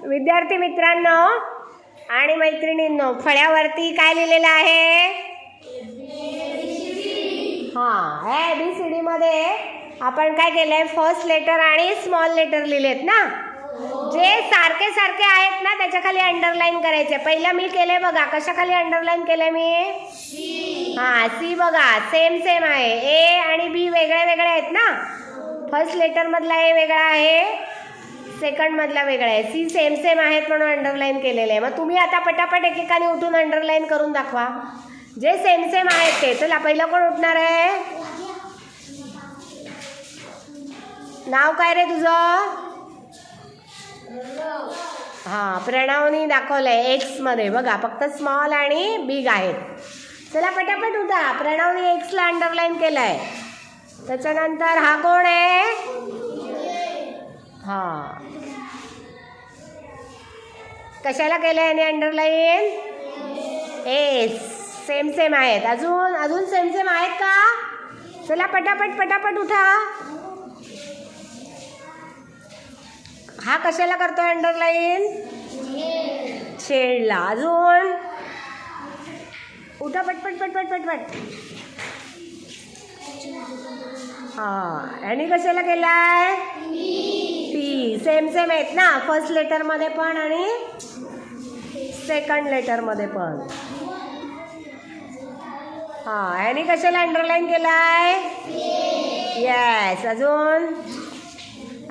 विद्यार्थी मित्रांनो आणि मैत्रिणींनो, फळ्यावरती काय लिहिलेलं आहे? हां, ABCD मध्ये आपण काय केलंय? फर्स्ट लेटर आणि स्मॉल लेटर लिहिलेत ना. जे सारखे सारखे आहेत ना त्याच्या खाली अंडरलाईन करायचे. पहिला मी केले बघा, कशा खाली अंडरलाईन केले मी? हां, सी बघा सेम सेम आहे. ए आणि बी वेगळे वेगळे आहेत ना. फर्स्ट लेटर मधला ए वेगळा आहे, सेकंड मधला वेगळा आहे. सी सेम सेम आहेत म्हणून अंडरलाईन केलेलं आहे. मग तुम्ही आता पटापट एकेकाने उठून अंडरलाईन करून दाखवा जे सेम सेम आहेत ते. चला, पहिलं कोण उठणार आहे? नाव काय रे तुझं? हां, प्रणवनी दाखवलंय एक्स मध्ये बघा, फक्त स्मॉल आणि बिग आहेत. चला पटापट उठा. प्रणवनी एक्सला अंडरलाईन केलंय. त्याच्यानंतर हा कोण आहे? हां, कशाला केलंय याने अंडरलाईन? एस सेम सेम आहेत. अजून अजून सेम सेम आहेत का? चला पटापट पटापट उठा. हा कशाला करतोय अंडरलाईन? शेडला. अजून उठा पटपट पटपट पटपट. हां, आणि कशाला केलाय? पी सेम सेम आहेत ना, फर्स्ट लेटर मध्ये पण आणि सेकंड लेटर मध्ये पण. हां, आणि कशाला अंडरलाईन केलाय? येस. अजून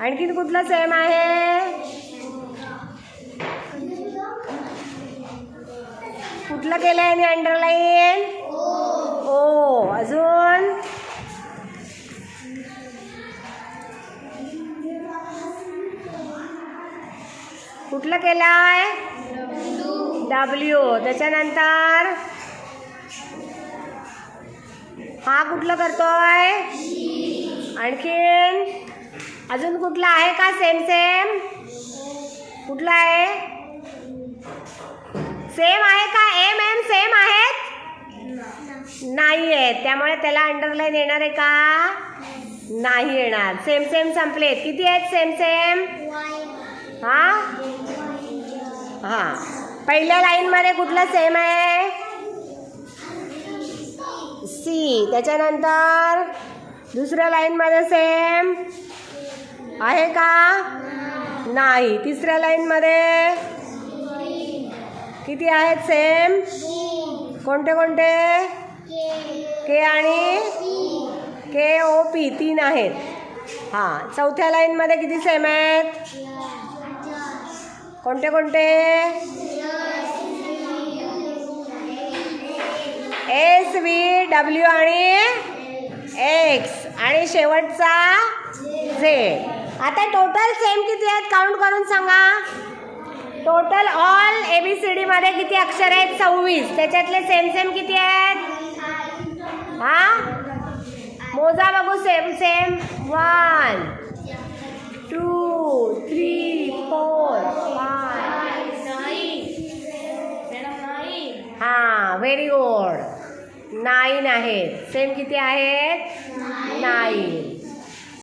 आणखीन कुठलं सेम आहे? कुठलं केलंय आणि अंडरलाईन? ओ. अजून कुठलं केलंय? डब्ल्यू. त्याच्यानंतर हा कुठलं करतोय? आणखीन अजून कुठला आहे का सेम सेम? कुठला आहे? सेम आहे का? एम एम सेम आहेत? नाही आहेत, त्यामुळे त्याला अंडरलाईन येणार आहे का? नाही येणार. सेम सेम संपलेत. किती आहेत सेम सेम? हां हां, पहिल्या लाईन मध्ये कुठलं सेम आहे? सी. त्याच्यानंतर दुसऱ्या लाईन मध्ये सेम आहे का? नाही. तिसऱ्या लाईन मध्ये किती आहेत सेम? कोणते कोणते? के आणि के ओ पी 3 आहेत. हां, चौथ्या लाईन मध्ये किती सेम आहेत? कोणते कोणते? एस व्ही डब्ल्यू आणि एक्स आणि शेवटचा झेड. आता टोटल सेम किती आहेत काउंट करून सांगा. टोटल ऑल ABCD मध्ये किती अक्षर आहेत? 26. त्याच्यातले सेम सेम किती आहेत? हां, मोजा बघू. Same same 1 2 3 4 5. हां, व्हेरी गुड. 9 आहेत. सेम किती आहेत? 9.